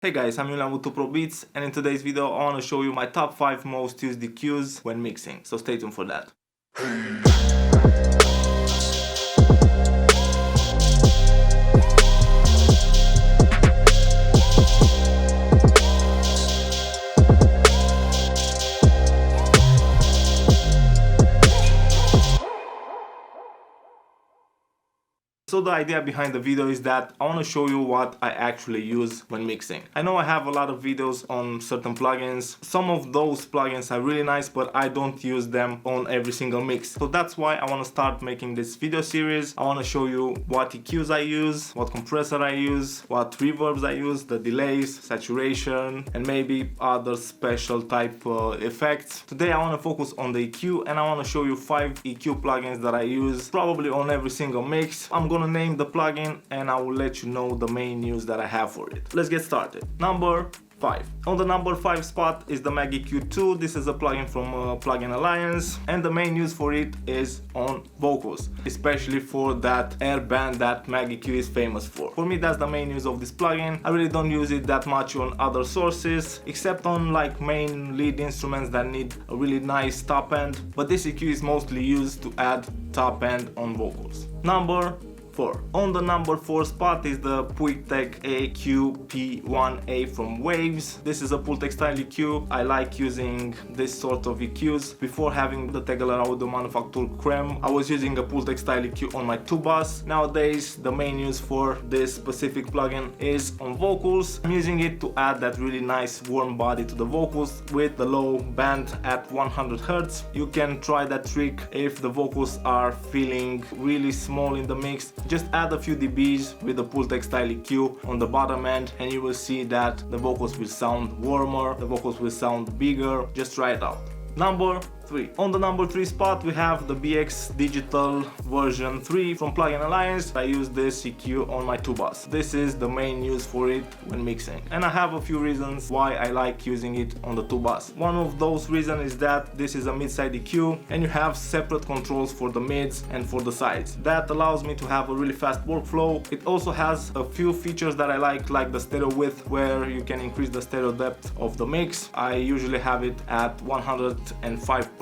Hey guys, I'm Untitled Pro-Beats, and in today's video I want to show you my top 5 most used EQs when mixing, so stay tuned for that. So the idea behind the video is that I want to show you what I actually use when mixing. I know I have a lot of videos on certain plugins. Some of those plugins are really nice, but I don't use them on every single mix. So that's why I want to start making this video series. I want to show you what EQs I use, what compressor I use, what reverbs I use, the delays, saturation, and maybe other special type effects. Today I want to focus on the EQ, and I want to show you 5 EQ plugins that I use probably on every single mix. I'm gonna name the plugin and I will let you know the main use that I have for it. Let's get started. Number 5. On the number 5 spot is the Maag EQ2. This is a plugin from Plugin Alliance, and the main use for it is on vocals, especially for that air band that Maag EQ is famous for. For me, that's the main use of this plugin. I really don't use it that much on other sources, except on like main lead instruments that need a really nice top end, but this EQ is mostly used to add top end on vocals. Number 4. On the number 4 spot is the Puigtec EQ-P1A from Waves. This is a Puigtec style EQ. I like using this sort of EQs. Before having the Tegeler Audio Manufacture Creme, I was using a Puigtec style EQ on my tubas. Nowadays, the main use for this specific plugin is on vocals. I'm using it to add that really nice warm body to the vocals with the low band at 100 Hz. You can try that trick if the vocals are feeling really small in the mix. Just add a few dBs with the Puigtec style EQ on the bottom end and you will see that the vocals will sound warmer, the vocals will sound bigger. Just try it out. Number 3. On the number 3 spot we have the BX Digital version 3 from Plugin Alliance. I use this EQ on my tubas. This is the main use for it when mixing, and I have a few reasons why I like using it on the tubas. One of those reasons is that this is a mid-side EQ and you have separate controls for the mids and for the sides. That allows me to have a really fast workflow. It also has a few features that I like the stereo width, where you can increase the stereo depth of the mix. I usually have it at 105%.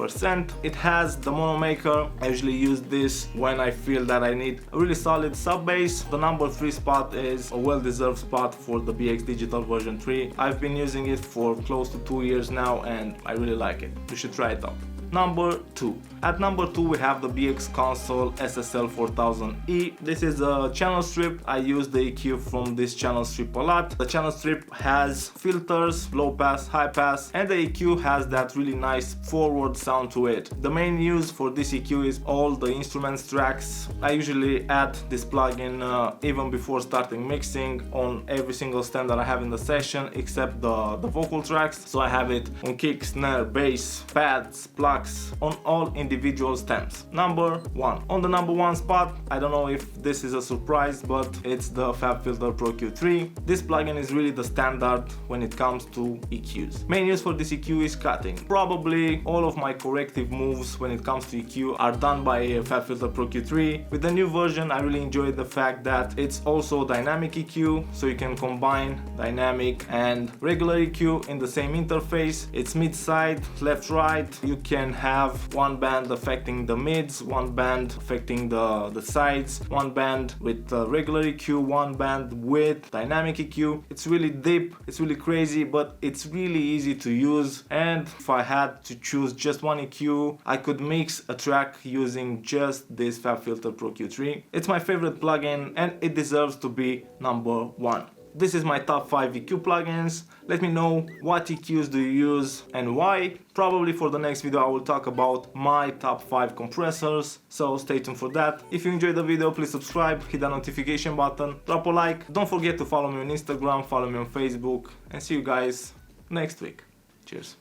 It has the mono maker. I usually use this when I feel that I need a really solid sub bass. The number 3 spot is a well-deserved spot for the BX Digital version 3. I've been using it for close to 2 years now and I really like it. You should try it out. Number 2. At number 2 we have the BX Console SSL 4000E. This is a channel strip. I use the EQ from this channel strip a lot. The channel strip has filters, low pass, high pass, and the EQ has that really nice forward sound to it. The main use for this EQ is all the instruments tracks. I usually add this plugin even before starting mixing on every single stand that I have in the session, except the vocal tracks. So I have it on kick, snare, bass, pads, plugs, on all individual stems. Number 1. On the number 1 spot, I don't know if this is a surprise, but it's the Fabfilter Pro-Q3. This plugin is really the standard when it comes to EQs. Main use for this EQ is cutting. Probably all of my corrective moves when it comes to EQ are done by Fabfilter Pro-Q3. With the new version, I really enjoy the fact that it's also dynamic EQ, so you can combine dynamic and regular EQ in the same interface. It's mid-side, left-right. You can have one band affecting the mids, one band affecting the sides, one band with regular EQ, one band with dynamic EQ. It's really deep, it's really crazy, but it's really easy to use. And if I had to choose just one EQ, I could mix a track using just this Fabfilter Pro-Q3. It's my favorite plugin and it deserves to be number 1. This is my top 5 EQ plugins. Let me know what EQs do you use and why. Probably for the next video I will talk about my top 5 compressors, so stay tuned for that. If you enjoyed the video, please subscribe, hit the notification button, drop a like. Don't forget to follow me on Instagram, follow me on Facebook, and see you guys next week. Cheers.